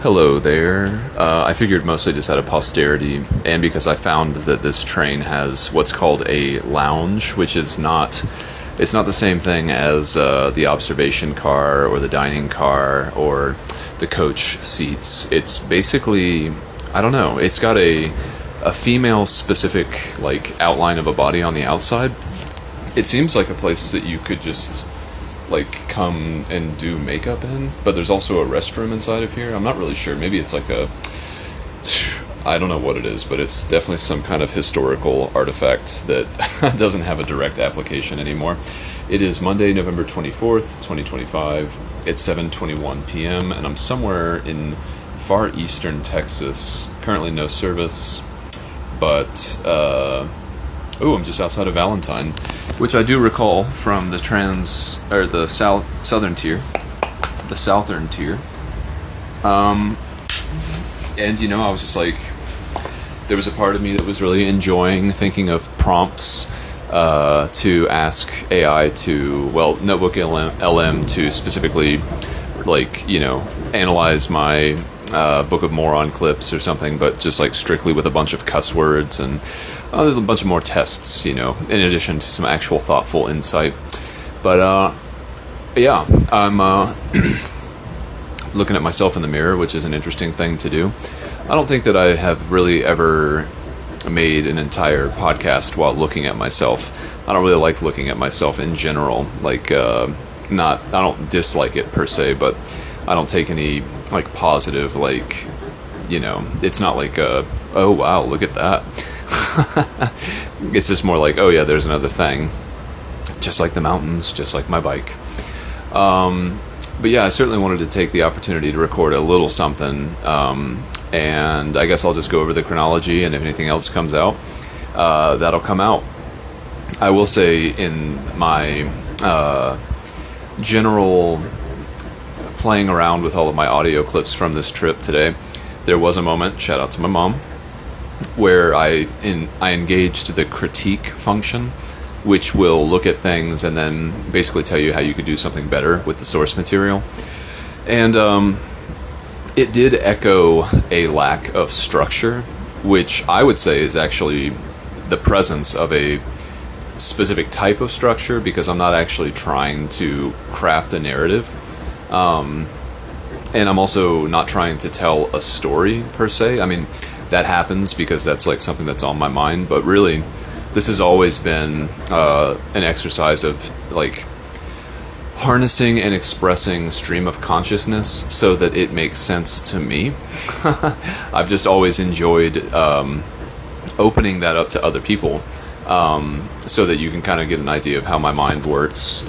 Hello there. I figured mostly just out of posterity, and because I found that this train has what's called a lounge, which is not, it's not the same thing as the observation car or the dining car or the coach seats. It's basically, I don't know, it's got a female specific like outline of a body on the outside. It seems like a place that you could just like come and do makeup in, but there's also a restroom inside of here. I'm not really sure. Maybe it's like I don't know what it is, but it's definitely some kind of historical artifact that doesn't have a direct application anymore. It is Monday, November 24th, 2025. It's 7:21 p.m. and I'm somewhere in far eastern Texas. Currently no service, but I'm just outside of Valentine, which I do recall from the southern tier. And I was just like, there was a part of me that was really enjoying thinking of prompts to ask AI Notebook LM to specifically, analyze my Book of Moron clips or something, but just like strictly with a bunch of cuss words and a bunch of more tests, in addition to some actual thoughtful insight. But I'm looking at myself in the mirror, which is an interesting thing to do. I don't think that I have really ever made an entire podcast while looking at myself. I don't really like looking at myself in general. I don't dislike it per se, but I don't take any like positive, it's not like oh wow, look at that. It's just more like, oh yeah, there's another thing, just like the mountains, just like my bike. But yeah, I certainly wanted to take the opportunity to record a little something, and I guess I'll just go over the chronology, and if anything else comes out, that'll come out. I will say in my general playing around with all of my audio clips from this trip today, there was a moment, shout out to my mom, where I engaged the critique function, which will look at things and then basically tell you how you could do something better with the source material. And it did echo a lack of structure, which I would say is actually the presence of a specific type of structure, because I'm not actually trying to craft a narrative. And I'm also not trying to tell a story per se. I mean, that happens because that's like something that's on my mind, but really this has always been an exercise of like harnessing and expressing stream of consciousness so that it makes sense to me. I've just always enjoyed opening that up to other people, so that you can kind of get an idea of how my mind works,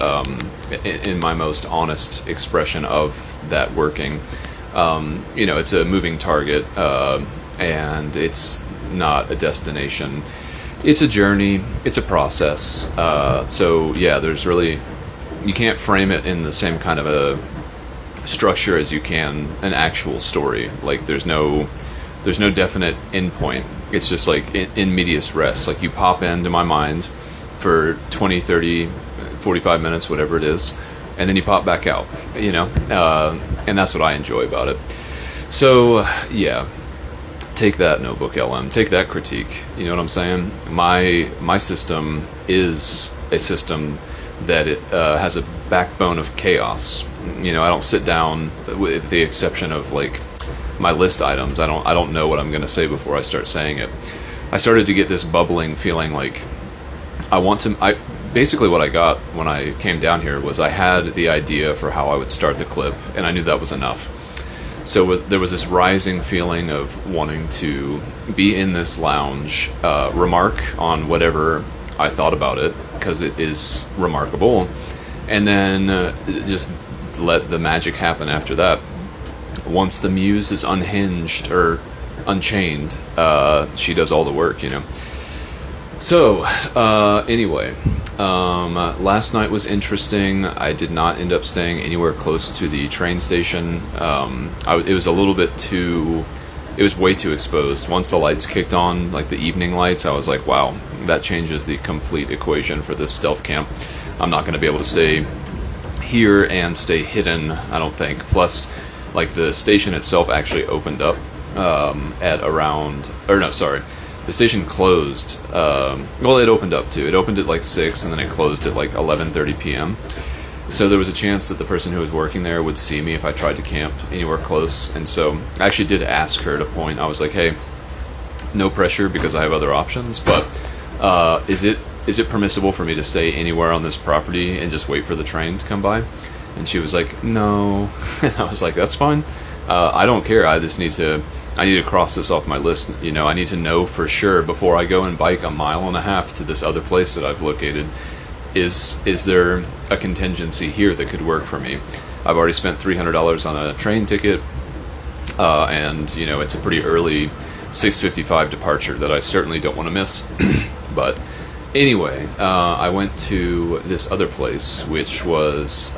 in my most honest expression of that working. It's a moving target, and it's not a destination. It's a journey. It's a process. So yeah, there's really, you can't frame it in the same kind of a structure as you can an actual story. Like there's no definite endpoint. It's just like in medias res. Like you pop into my mind for 20, 30, 45 minutes, whatever it is, and then you pop back out, and that's what I enjoy about it. So yeah, take that, Notebook LM, take that critique, you know what I'm saying? My system is a system that it has a backbone of chaos. I don't sit down, with the exception of like my list items. I don't know what I'm going to say before I start saying it. I started to get this bubbling feeling like basically what I got when I came down here was I had the idea for how I would start the clip, and I knew that was enough. So there was this rising feeling of wanting to be in this lounge, remark on whatever I thought about it, because it is remarkable, and then just let the magic happen after that. Once the muse is unhinged or unchained, she does all the work, So, anyway, last night was interesting. I did not end up staying anywhere close to the train station. It was a little bit too, it was way too exposed. Once the lights kicked on, like the evening lights, I was like, wow, that changes the complete equation for this stealth camp. I'm not going to be able to stay here and stay hidden, I don't think. Plus, Like the station itself actually opened up at around, or no, sorry, the station closed. Well, it opened up too. It opened at like 6, and then it closed at like 11:30 p.m. So there was a chance that the person who was working there would see me if I tried to camp anywhere close. And so I actually did ask her at a point. I was like, hey, no pressure because I have other options, but is it permissible for me to stay anywhere on this property and just wait for the train to come by? And she was like, no. And I was like, that's fine. I don't care. I need to cross this off my list. You know, I need to know for sure before I go and bike 1.5 miles to this other place that I've located. Is there a contingency here that could work for me? I've already spent $300 on a train ticket, and you know, it's a pretty early 6:55 departure that I certainly don't want to miss. But anyway, I went to this other place, which was,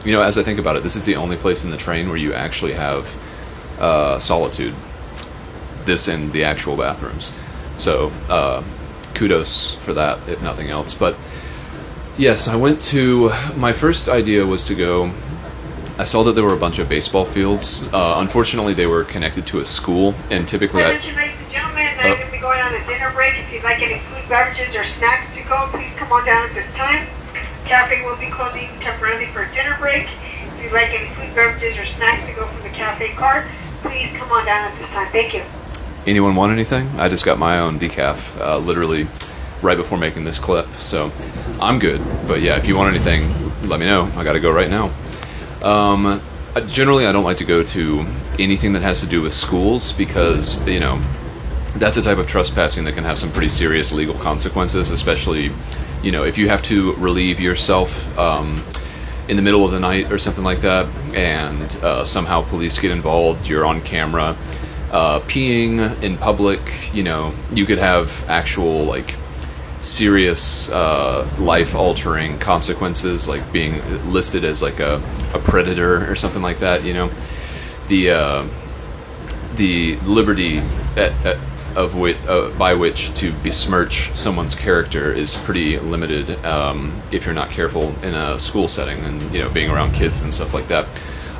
you know, as I think about it, this is the only place in the train where you actually have solitude. This and the actual bathrooms. So kudos for that, if nothing else. But yes, I went to, my first idea was to go, I saw that there were a bunch of baseball fields. Unfortunately, they were connected to a school, and typically Ladies and gentlemen, I'm going to be going on a dinner break. If you'd like any food, beverages, or snacks to go, please come on down at this time. Cafe will be closing temporarily for a dinner break. If you'd like any food, beverages, or snacks to go from the cafe cart, please come on down at this time. Thank you. Anyone want anything? I just got my own decaf, literally right before making this clip, so I'm good. But yeah, if you want anything, let me know. I gotta go right now. Generally, I don't like to go to anything that has to do with schools because, you know, that's a type of trespassing that can have some pretty serious legal consequences, especially, you know, if you have to relieve yourself in the middle of the night or something like that, and somehow police get involved, you're on camera, peeing in public, you know, you could have actual, like, serious life-altering consequences, like being listed as like a predator or something like that. You know, the liberty by which to besmirch someone's character is pretty limited if you're not careful in a school setting, and you know, being around kids and stuff like that.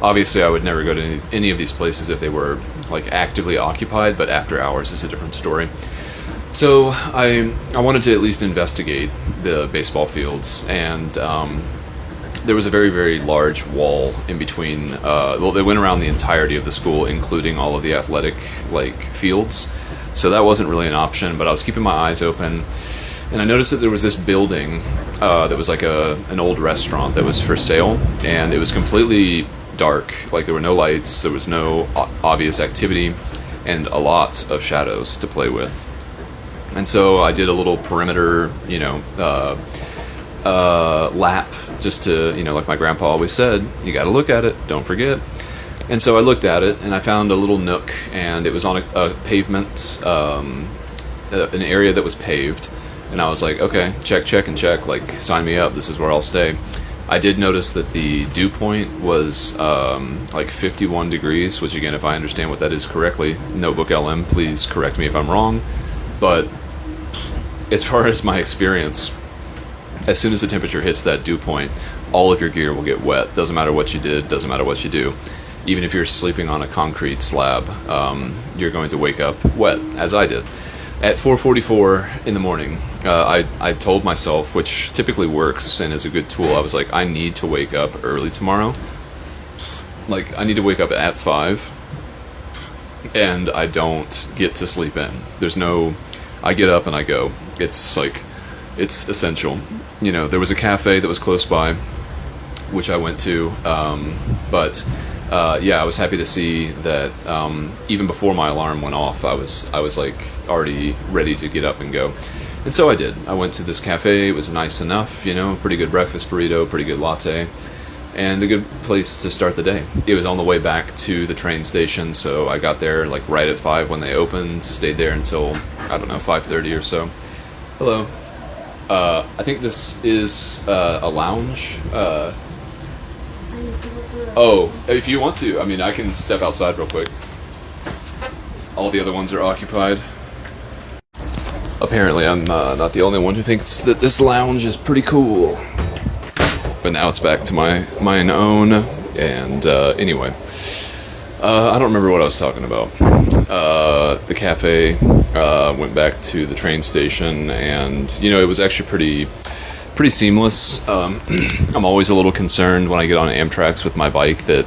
Obviously, I would never go to any of these places if they were like actively occupied, but after hours is a different story. So I wanted to at least investigate the baseball fields, and there was a very, very large wall in between. Well, they went around the entirety of the school, including all of the athletic like fields. So that wasn't really an option, but I was keeping my eyes open, and I noticed that there was this building that was like an old restaurant that was for sale, and it was completely dark. Like there were no lights, there was no obvious activity, and a lot of shadows to play with. And so I did a little perimeter, you know, lap, just to, you know, like my grandpa always said, you got to look at it, don't forget. And so I looked at it, and I found a little nook, and it was on a pavement, an area that was paved. And I was like, okay, check, and check, like, sign me up, this is where I'll stay. I did notice that the dew point was like 51 degrees, which again, if I understand what that is correctly, Notebook LM, please correct me if I'm wrong. But as far as my experience, as soon as the temperature hits that dew point, all of your gear will get wet. Doesn't matter what you did, doesn't matter what you do. Even if you're sleeping on a concrete slab, you're going to wake up wet, as I did. At 4:44 in the morning, I told myself, which typically works and is a good tool, I was like, I need to wake up early tomorrow. Like, I need to wake up at 5, and I don't get to sleep in. There's no, I get up and I go. It's like, it's essential. You know, there was a cafe that was close by, which I went to, but yeah, I was happy to see that even before my alarm went off, I was like already ready to get up and go. And so I did. I went to this cafe. It was nice enough, you know, pretty good breakfast burrito, pretty good latte, and a good place to start the day. It was on the way back to the train station, so I got there like right at 5 when they opened, stayed there until, I don't know, 5:30 or so. Hello. I think this is a lounge. Oh, if you want to, I mean, I can step outside real quick. All the other ones are occupied. Apparently, I'm not the only one who thinks that this lounge is pretty cool. But now it's back to mine own, and anyway. I don't remember what I was talking about. The cafe, went back to the train station, and it was actually pretty seamless. I'm always a little concerned when I get on Amtrak's with my bike that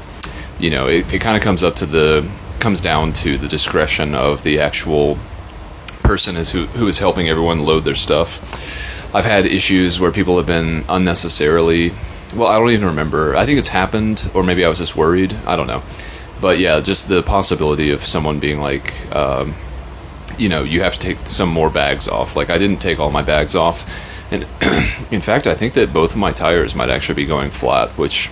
it kind of comes down to the discretion of the actual person who is helping everyone load their stuff. I've had issues where people have been unnecessarily. Well, I don't even remember. I think it's happened, or maybe I was just worried. I don't know. But yeah, just the possibility of someone being like, you have to take some more bags off. Like, I didn't take all my bags off. And in fact, I think that both of my tires might actually be going flat, which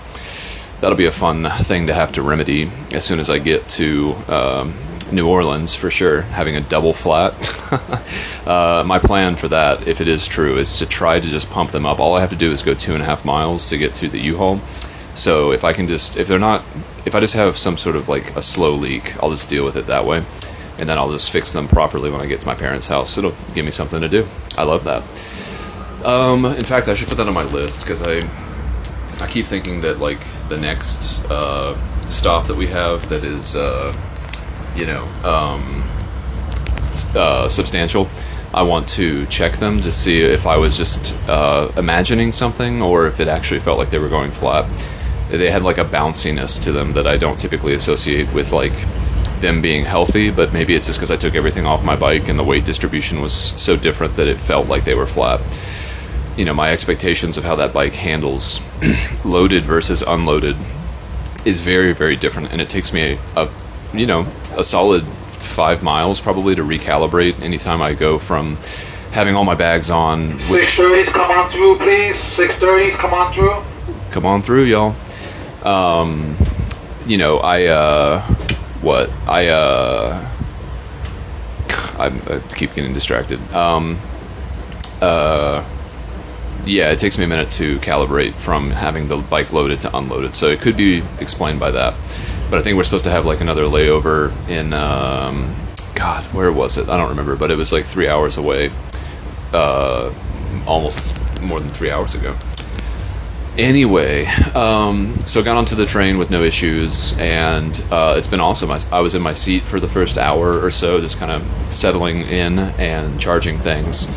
that'll be a fun thing to have to remedy as soon as I get to New Orleans, for sure, having a double flat. My plan for that, if it is true, is to try to just pump them up. All I have to do is go 2.5 miles to get to the U-Haul. So if I just have some sort of like a slow leak, I'll just deal with it that way, and then I'll just fix them properly when I get to my parents' house. It'll give me something to do. I love that. In fact, I should put that on my list, because I keep thinking that like the next stop that we have that is substantial, I want to check them to see if I was just imagining something, or if it actually felt like they were going flat. They had like a bounciness to them that I don't typically associate with like them being healthy, but maybe it's just because I took everything off my bike and the weight distribution was so different that it felt like they were flat. My expectations of how that bike handles loaded versus unloaded is very, very different, and it takes me a solid 5 miles probably to recalibrate anytime I go from having all my bags on. 630s, come on through, please. 630s, come on through. Come on through, y'all. I keep getting distracted. Yeah, it takes me a minute to calibrate from having the bike loaded to unloaded, so it could be explained by that. But I think we're supposed to have like another layover in, God, where was it? I don't remember, but it was like 3 hours away, almost more than 3 hours ago. Anyway, so got onto the train with no issues, and it's been awesome. I was in my seat for the first hour or so, just kind of settling in and charging things.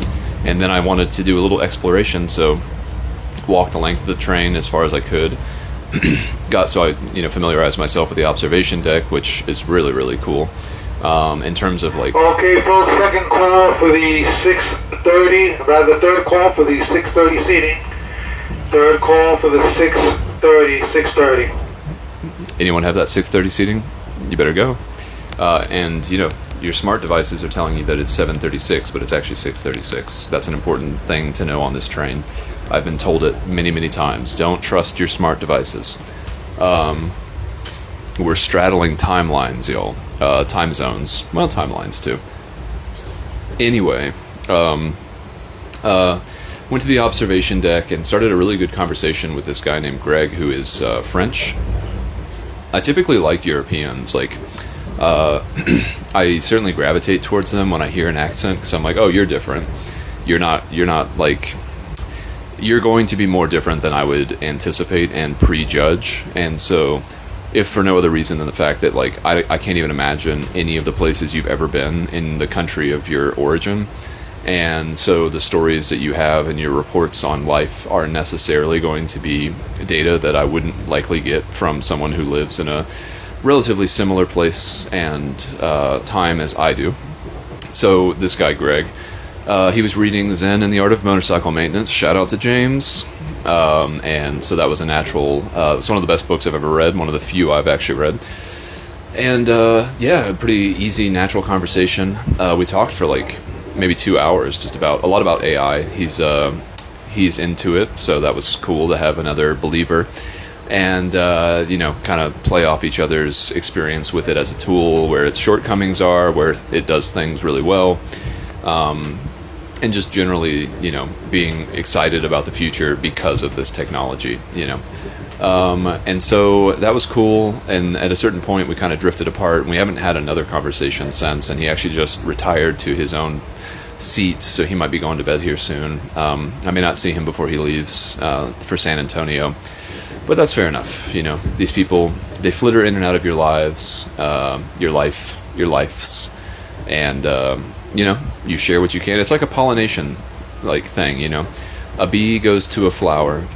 And then I wanted to do a little exploration, so walked the length of the train as far as I could. So I familiarized myself with the observation deck, which is really, really cool. In terms of like... Okay, folks, second call for the 6:30, rather third call for the 6:30 seating. Third call for the 6:30. Anyone have that 6:30 seating? You better go. And your smart devices are telling you that it's 7:36, but it's actually 6:36. That's an important thing to know on this train. I've been told it many, many times. Don't trust your smart devices. We're straddling timelines, y'all. Time zones. Well, timelines, too. Anyway, went to the observation deck and started a really good conversation with this guy named Greg, who is French. I typically like Europeans. Like, I certainly gravitate towards them when I hear an accent, because I'm like, oh, you're different. You're not like... You're going to be more different than I would anticipate and prejudge. And so, if for no other reason than the fact that, like, I can't even imagine any of the places you've ever been in the country of your origin. And so the stories that you have and your reports on life are necessarily going to be data that I wouldn't likely get from someone who lives in a relatively similar place and time as I do. So this guy, Greg, he was reading Zen and the Art of Motorcycle Maintenance. Shout out to James. And so that was a natural... it's one of the best books I've ever read, one of the few I've actually read. And yeah, a pretty easy, natural conversation. We talked for like maybe 2 hours, just about a lot about AI. He's into it, so that was cool to have another believer. And, kind of play off each other's experience with it as a tool, where its shortcomings are, where it does things really well. And just generally, being excited about the future because of this technology, And so that was cool, and at a certain point we kind of drifted apart, and we haven't had another conversation since, and he actually just retired to his own seat, so he might be going to bed here soon. I may not see him before he leaves for San Antonio. But that's fair enough. You know, these people, they flitter in and out of your lives, your lives, and you know, you share what you can. It's like a pollination like thing. You know, a bee goes to a flower,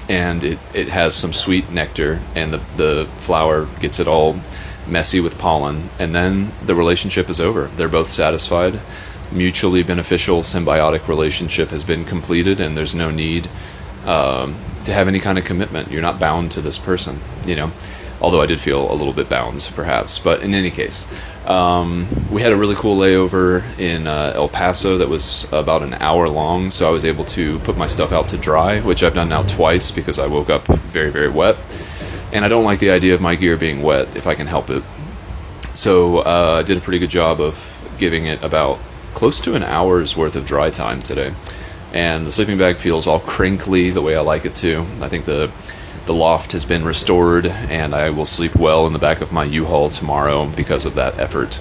and it has some sweet nectar, and the flower gets it all messy with pollen, and then the relationship is over. They're both satisfied. Mutually beneficial symbiotic relationship has been completed, and there's no need to have any kind of commitment. You're not bound to this person, you know, although I did feel a little bit bound perhaps. But in any case, we had a really cool layover in El Paso that was about an hour long, so I was able to put my stuff out to dry, which I've done now twice because I woke up very, very wet, and I don't like the idea of my gear being wet if I can help it. So I did a pretty good job of giving it about close to an hour's worth of dry time today, and the sleeping bag feels all crinkly the way I like it to. I think the loft has been restored, and I will sleep well in the back of my U-Haul tomorrow because of that effort.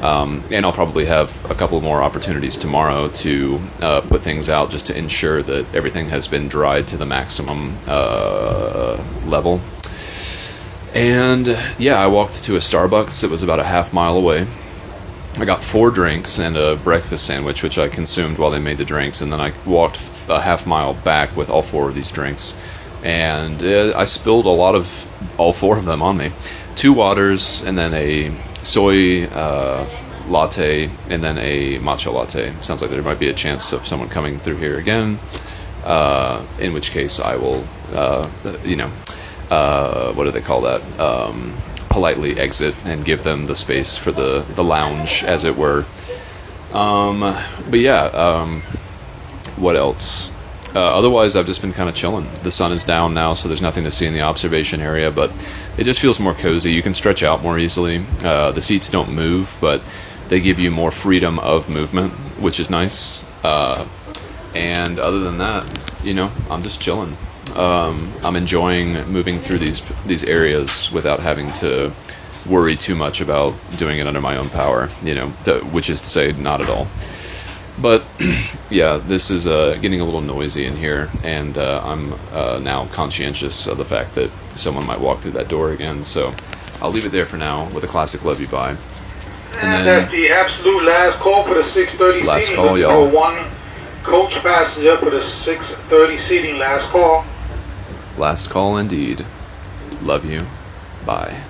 And I'll probably have a couple more opportunities tomorrow to put things out just to ensure that everything has been dried to the maximum level. And yeah, I walked to a Starbucks that was about a half mile away. I got 4 drinks and a breakfast sandwich, which I consumed while they made the drinks, and then I walked a half mile back with all 4 of these drinks, and I spilled a lot of all 4 of them on me. 2 waters, and then a soy latte, and then a matcha latte. Sounds like there might be a chance of someone coming through here again, in which case I will, what do they call that? Politely exit and give them the space for the lounge, as it were. But yeah, what else? Otherwise, I've just been kind of chilling. The sun is down now, so there's nothing to see in the observation area, but it just feels more cozy. You can stretch out more easily. The seats don't move, but they give you more freedom of movement, which is nice. And other than that, you know, I'm just chilling. I'm enjoying moving through these areas without having to worry too much about doing it under my own power, you know, which is to say, not at all. But yeah, this is getting a little noisy in here, and I'm now conscientious of the fact that someone might walk through that door again. So I'll leave it there for now with a classic "Love You Bye." And then that's the absolute last call for the 6:30 last seating. call, y'all. For 1 coach passenger for the 6:30 seating. Last call. Last call indeed. Love you. Bye.